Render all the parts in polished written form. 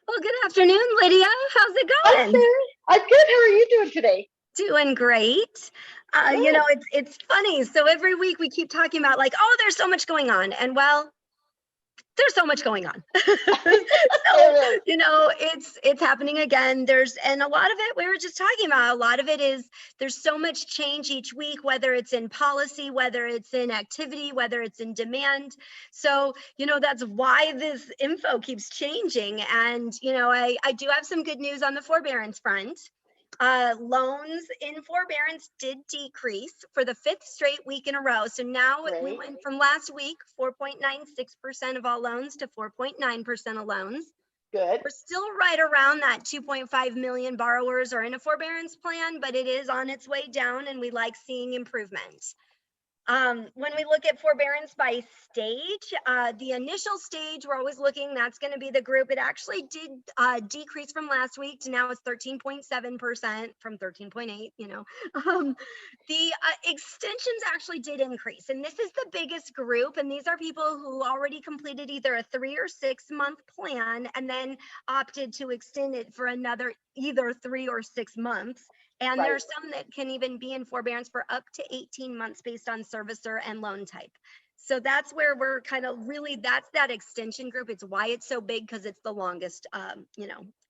Well, good afternoon, Lydia. How's it Hi, going? Sarah. I'm good. How are you doing today? Doing great. Good. It's funny. So every week we keep talking about like, oh, there's so much going on, and well, there's so much going on. So It is. it's happening again. And a lot of it we were just talking about. A lot of it is there's so much change each week, whether it's in policy, whether it's in activity, whether it's in demand. So that's why this info keeps changing. And I do have some good news on the forbearance front. Loans in forbearance did decrease for the fifth straight week in a row. So now we Great. went from last week, 4.96% of all loans to 4.9% of loans. Good. We're still right around that 2.5 million borrowers are in a forbearance plan, but it is on its way down, and we like seeing improvement. When we look at forbearance by stage, the initial stage, we're always looking, that's going to be the group. It actually did decrease from last week to now it's 13.7% from 13.8, the extensions actually did increase, and this is the biggest group, and these are people who already completed either a 3 or 6 month plan and then opted to extend it for another either 3 or 6 months. And there Right. are some that can even be in forbearance for up to 18 months based on servicer and loan type. So that's where we're kind of really, that's that extension group. It's why it's so big, because it's the longest,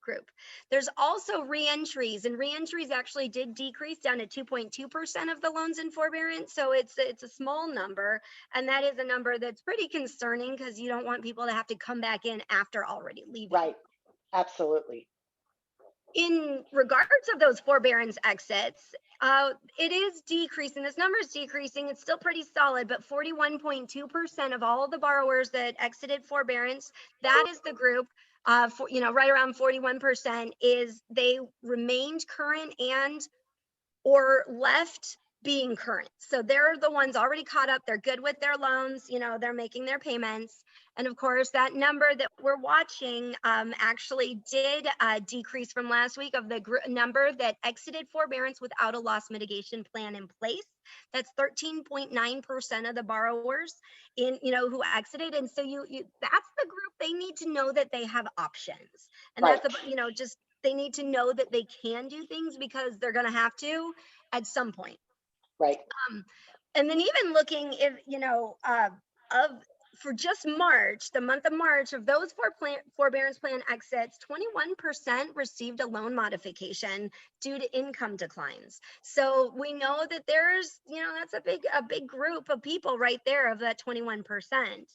group. There's also reentries, and reentries actually did decrease down to 2.2% of the loans in forbearance. So it's a small number, and that is a number that's pretty concerning because you don't want people to have to come back in after already leaving. Right. Absolutely. In regards of those forbearance exits, it is decreasing. This number is decreasing. It's still pretty solid, but 41.2% of all the borrowers that exited forbearance, that is the group, right around 41% is they remained current and or left being current. So they're the ones already caught up. They're good with their loans. They're making their payments. And of course, that number that we're watching actually did decrease from last week of the number that exited forbearance without a loss mitigation plan in place. That's 13.9% of the borrowers who exited. And so that's the group. They need to know that they have options. And Right. that's just they need to know that they can do things because they're going to have to at some point. Right. And then even looking if, of for just March, the month of March, of those forbearance plan exits, 21% received a loan modification due to income declines. So we know that there's, that's a big group of people right there of that 21%.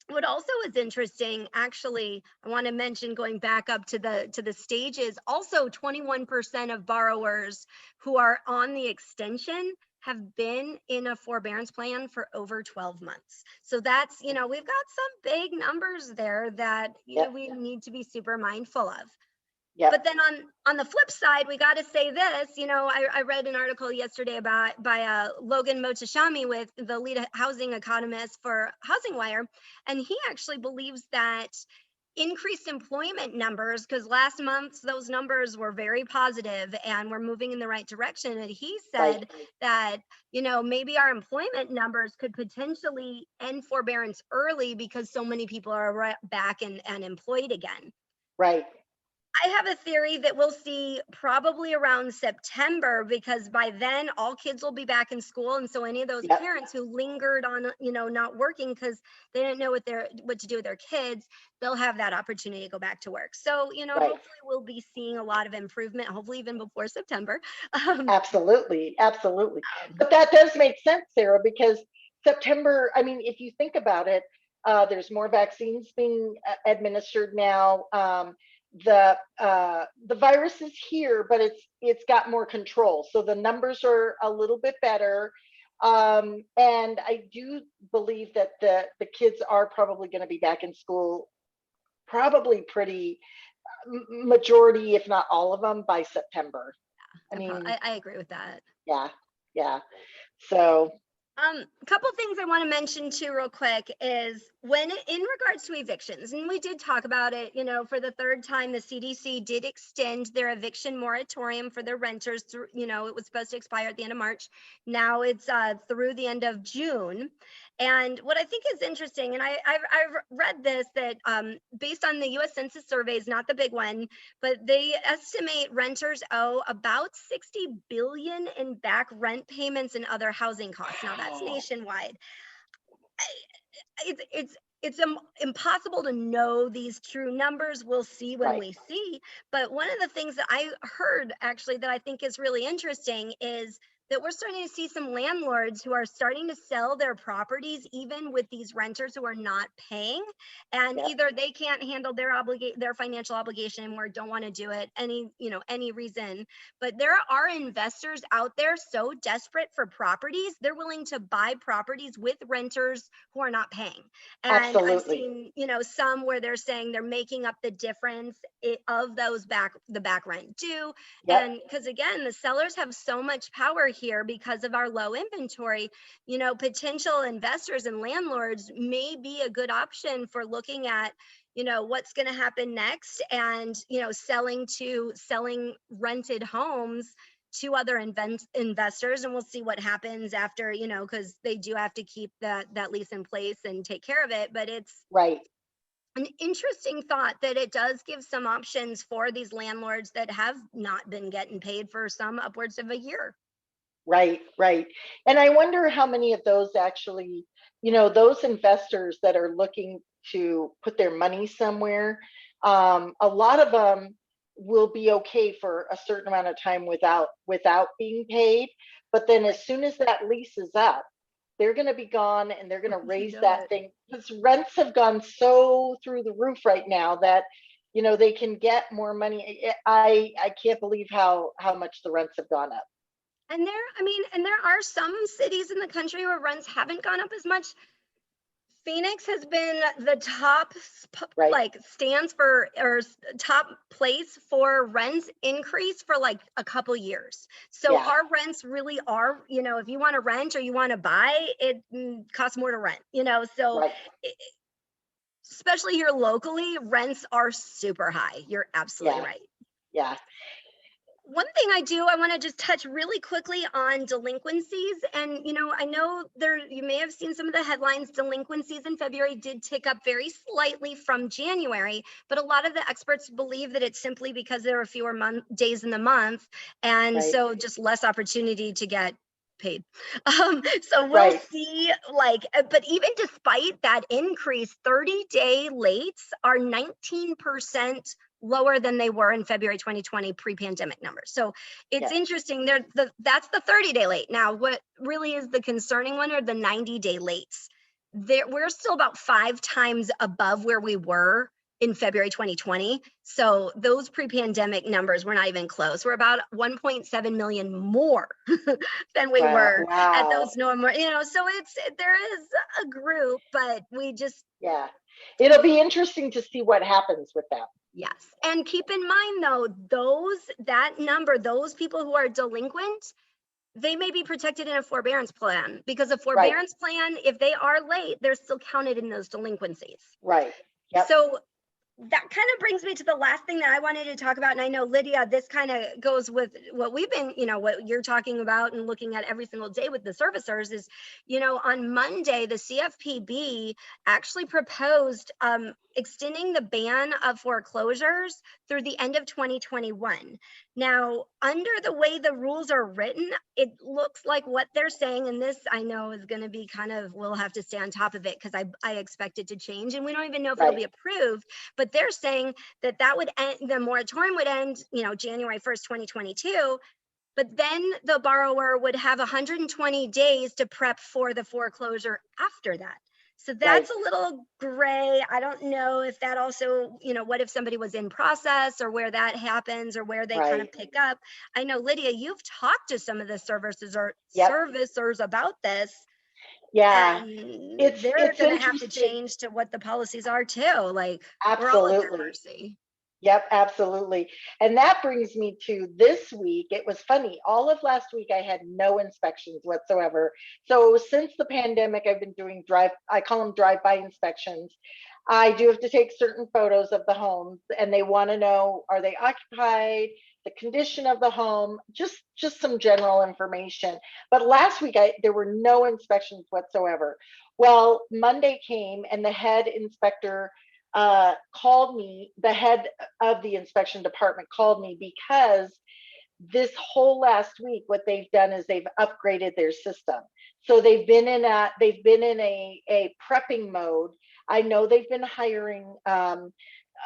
What also is interesting, actually, I want to mention, going back up to the stages, also 21% of borrowers who are on the extension have been in a forbearance plan for over 12 months. So that's, we've got some big numbers there that Yep. we need to be super mindful of. Yep. But then on the flip side, we got to say this, I read an article yesterday by Logan Mohtashami, with the lead housing economist for Housing Wire, and he actually believes that increased employment numbers, because last month those numbers were very positive and we're moving in the right direction, and he said that maybe our employment numbers could potentially end forbearance early because so many people are back and employed again. Right. I have a theory that we'll see probably around September, because by then all kids will be back in school. And so any of those parents who lingered on, not working because they didn't know what to do with their kids, they'll have that opportunity to go back to work. So, hopefully we'll be seeing a lot of improvement, hopefully even before September. Absolutely. Absolutely. But that does make sense, Sarah, because September, I mean, if you think about it, there's more vaccines being administered now. The virus is here, but it's got more control, so the numbers are a little bit better. And I do believe that the kids are probably going to be back in school, probably pretty majority, if not all of them, by September. I agree with that. Yeah. So a couple things I want to mention too real quick is when in regards to evictions, and we did talk about it, for the third time, the CDC did extend their eviction moratorium for their renters through, it was supposed to expire at the end of March. Now it's through the end of June. And what I think is interesting, and I've read this, that based on the US Census surveys, not the big one, but they estimate renters owe about 60 billion in back rent payments and other housing costs. Now that's Wow. nationwide. It's impossible to know these true numbers. We'll see when Right. we see. But one of the things that I heard actually that I think is really interesting is that we're starting to see some landlords who are starting to sell their properties even with these renters who are not paying, and Yep. either they can't handle their financial obligation anymore, don't want to do it, any reason. But there are investors out there so desperate for properties, they're willing to buy properties with renters who are not paying. And I've Absolutely. seen, some where they're saying they're making up the difference of the back rent due. Yep. And because again, the sellers have so much power here because of our low inventory. Potential investors and landlords may be a good option for looking at what's going to happen next, and selling rented homes to other investors. And we'll see what happens after, because they do have to keep that lease in place and take care of it. But it's Right. an interesting thought that it does give some options for these landlords that have not been getting paid for some upwards of a year. Right, right. And I wonder how many of those actually, those investors that are looking to put their money somewhere, a lot of them will be okay for a certain amount of time without being paid. But then as soon as that lease is up, they're going to be gone, and they're going to raise that thing, because rents have gone so through the roof right now that they can get more money. I can't believe how much the rents have gone up. And there are some cities in the country where rents haven't gone up as much. Phoenix has been the top, Right. stands for, or top place for rents increase for like a couple years. So Yeah. our rents really are, if you want to rent or you want to buy, it costs more to rent, so Right. especially here locally, rents are super high. You're absolutely Yeah. right. Yeah. One thing I want to just touch really quickly on delinquencies. And, I know you may have seen some of the headlines. Delinquencies in February did tick up very slightly from January, but a lot of the experts believe that it's simply because there are fewer days in the month. And Right. so just less opportunity to get paid. So we'll Right. see, but even despite that increase, 30-day lates are 19% lower than they were in February 2020 pre-pandemic numbers. So it's Yes. interesting. That's the 30-day late. Now, what really is the concerning one are the 90-day lates. We're still about 5 times above where we were in February 2020. So those pre-pandemic numbers, we're not even close. We're about 1.7 million more than we Wow. were at Wow. those normal, so there is a group, but we just, Yeah. It'll be interesting to see what happens with them. yes. And keep in mind though, those people who are delinquent, they may be protected in a forbearance plan, because a Right. forbearance plan, if they are late, they're still counted in those delinquencies. Right. Yep. So that kind of brings me to the last thing that I wanted to talk about. And I know, Lydia, this kind of goes with what we've been, what you're talking about and looking at every single day with the servicers is, on Monday, the CFPB actually proposed extending the ban of foreclosures through the end of 2021. Now, under the way the rules are written, it looks like what they're saying, and this I know is going to be we'll have to stay on top of it because I expect it to change, and we don't even know if it'll Right. be approved. But they're saying that would end, the moratorium would end, January 1st, 2022. But then the borrower would have 120 days to prep for the foreclosure after that. So Right. that's a little gray. I don't know if that also, what if somebody was in process, or where that happens, or where they kind of Right. pick up. I know, Lydia, you've talked to some of the Yep. servicers about this, Yeah. and they're It's going to have to interesting. change to what the policies are too. Like, we're all at their Absolutely. mercy. Yep, absolutely. And that brings me to this week. It was funny. All of last week, I had no inspections whatsoever. So since the pandemic, I've been doing I call them drive-by inspections. I do have to take certain photos of the homes, and they want to know, are they occupied, the condition of the home, just some general information. But last week, there were no inspections whatsoever. Well, Monday came and the head inspector called me, the head of the inspection department called me because this whole last week, what they've done is they've upgraded their system. So they've been in a prepping mode. I know they've been hiring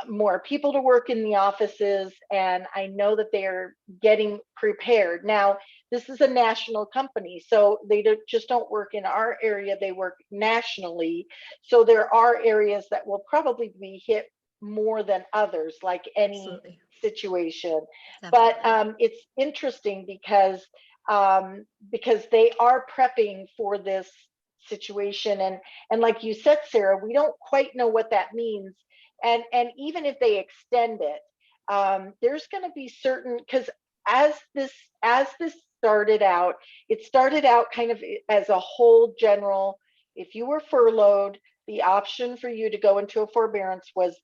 more people to work in the offices, and I know that they're getting prepared. Now, this is a national company, so they just don't work in our area, they work nationally. So there are areas that will probably be hit more than others, like any Absolutely. situation. But Definitely. it's interesting because they are prepping for this situation, and like you said, Sarah, we don't quite know what that means. And even if they extend it, there's going to be certain, because as this as this started out, it started out kind of as a whole general. If you were furloughed, the option for you to go into a forbearance was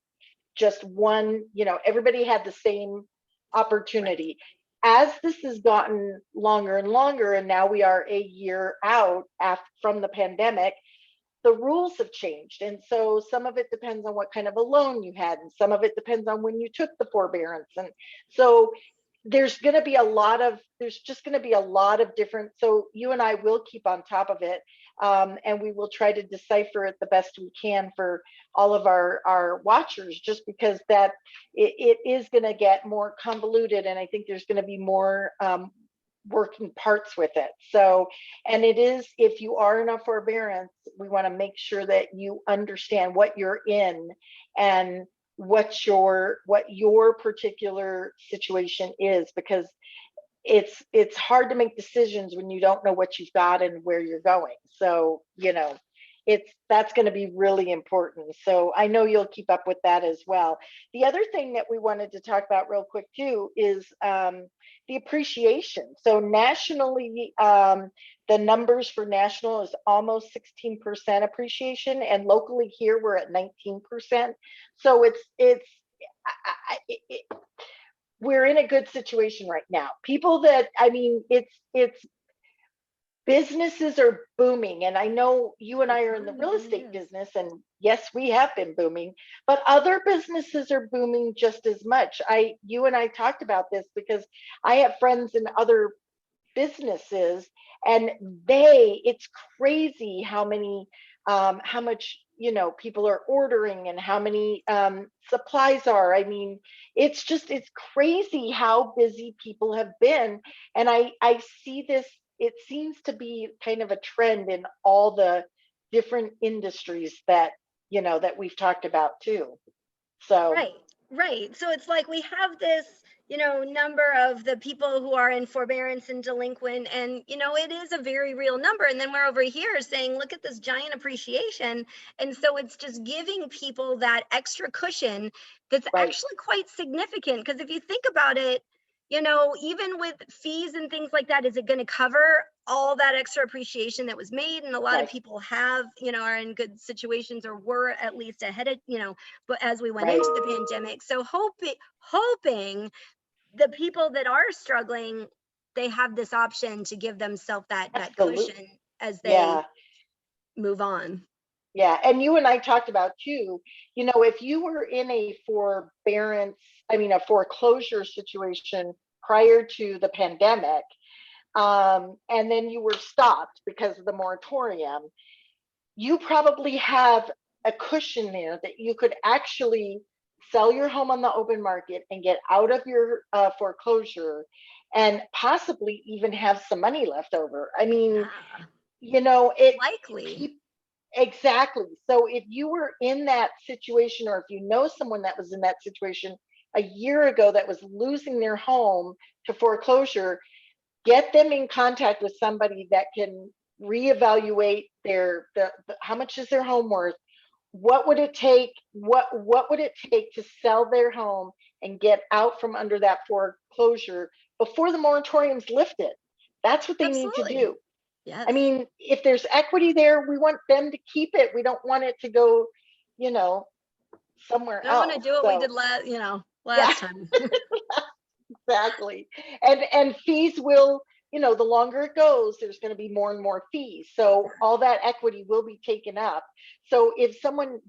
just one, everybody had the same Right. opportunity. As this has gotten longer and longer, and now we are a year out from the pandemic, the rules have changed. And so some of it depends on what kind of a loan you had, and some of it depends on when you took the forbearance. And so there's just going to be a lot of different, so you and I will keep on top of it, and we will try to decipher it the best we can for all of our watchers, just because that it is going to get more convoluted, and I think there's going to be more working parts with it. So, and it is, if you are in a forbearance, we want to make sure that you understand what you're in and what your particular situation is, because it's hard to make decisions when you don't know what you've got and where you're going. So, that's going to be really important. So I know you'll keep up with that as well. The other thing that we wanted to talk about real quick too is the appreciation. So nationally, the numbers for national is almost 16% appreciation, and locally here we're at 19%. So we're in a good situation right now. People that, I mean, it's businesses are booming, and I know you and I are in the real estate Yes. business, and yes, we have been booming, but other businesses are booming just as much. You and I talked about this because I have friends in other businesses, and it's crazy how much people are ordering, and how many supplies are. I mean, it's crazy how busy people have been. And I see this, it seems to be kind of a trend in all the different industries that we've talked about too. So Right, right. So it's like we have this, number of the people who are in forbearance and delinquent, and, it is a very real number. And then we're over here saying, look at this giant appreciation. And so it's just giving people that extra cushion that's right, actually quite significant. Because if you think about it, even with fees and things like that, is it going to cover all that extra appreciation that was made? And a lot of right, people have, are in good situations, or were at least ahead of, but as we went right, into the pandemic. So hoping the people that are struggling, they have this option to give themselves that absolutely, cushion as they yeah. move on. Yeah, and you and I talked about too, if you were in a a foreclosure situation prior to the pandemic, and then you were stopped because of the moratorium, you probably have a cushion there that you could actually sell your home on the open market and get out of your foreclosure, and possibly even have some money left over. I mean, Yeah, it likely. exactly. So if you were in that situation, or if you know someone that was in that situation a year ago that was losing their home to foreclosure, get them in contact with somebody that can reevaluate how much is their home worth, what would it take to sell their home and get out from under that foreclosure before the moratorium's lifted. That's what they need to Absolutely. do. I Yes. mean, if there's equity there, we want them to keep it. We don't want it to go, you know, somewhere I don't want to else. do what we So did yeah, last time. exactly. And fees will you know, the longer it goes, there's going to be more and more fees. So all that equity will be taken up. So if someone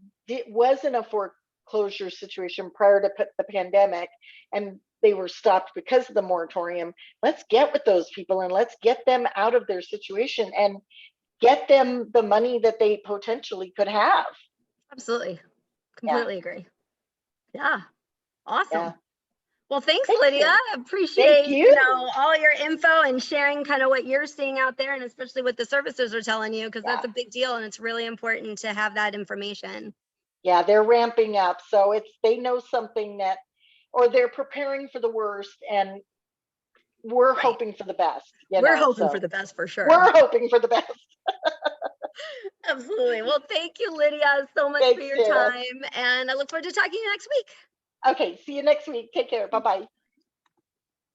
was in a foreclosure situation prior to the pandemic and they were stopped because of the moratorium, let's get with those people and let's get them out of their situation and get them the money that they potentially could have. Absolutely. Completely agree. Yeah. Awesome. Yeah. Well, thanks, Thank Lydia. you. Appreciate, Thank you. all your info and sharing kind of what you're seeing out there, and especially what the services are telling you, because that's a big deal and it's really important to have that information. Yeah, they're ramping up. So they know something that, or they're preparing for the worst, and we're hoping for the best. We're hoping for the best for sure. We're hoping for the best. Absolutely. Well, thank you, Lydia, so much Thanks, for your Sarah. time. And I look forward to talking to you next week. Okay, see you next week. Take care. Bye-bye.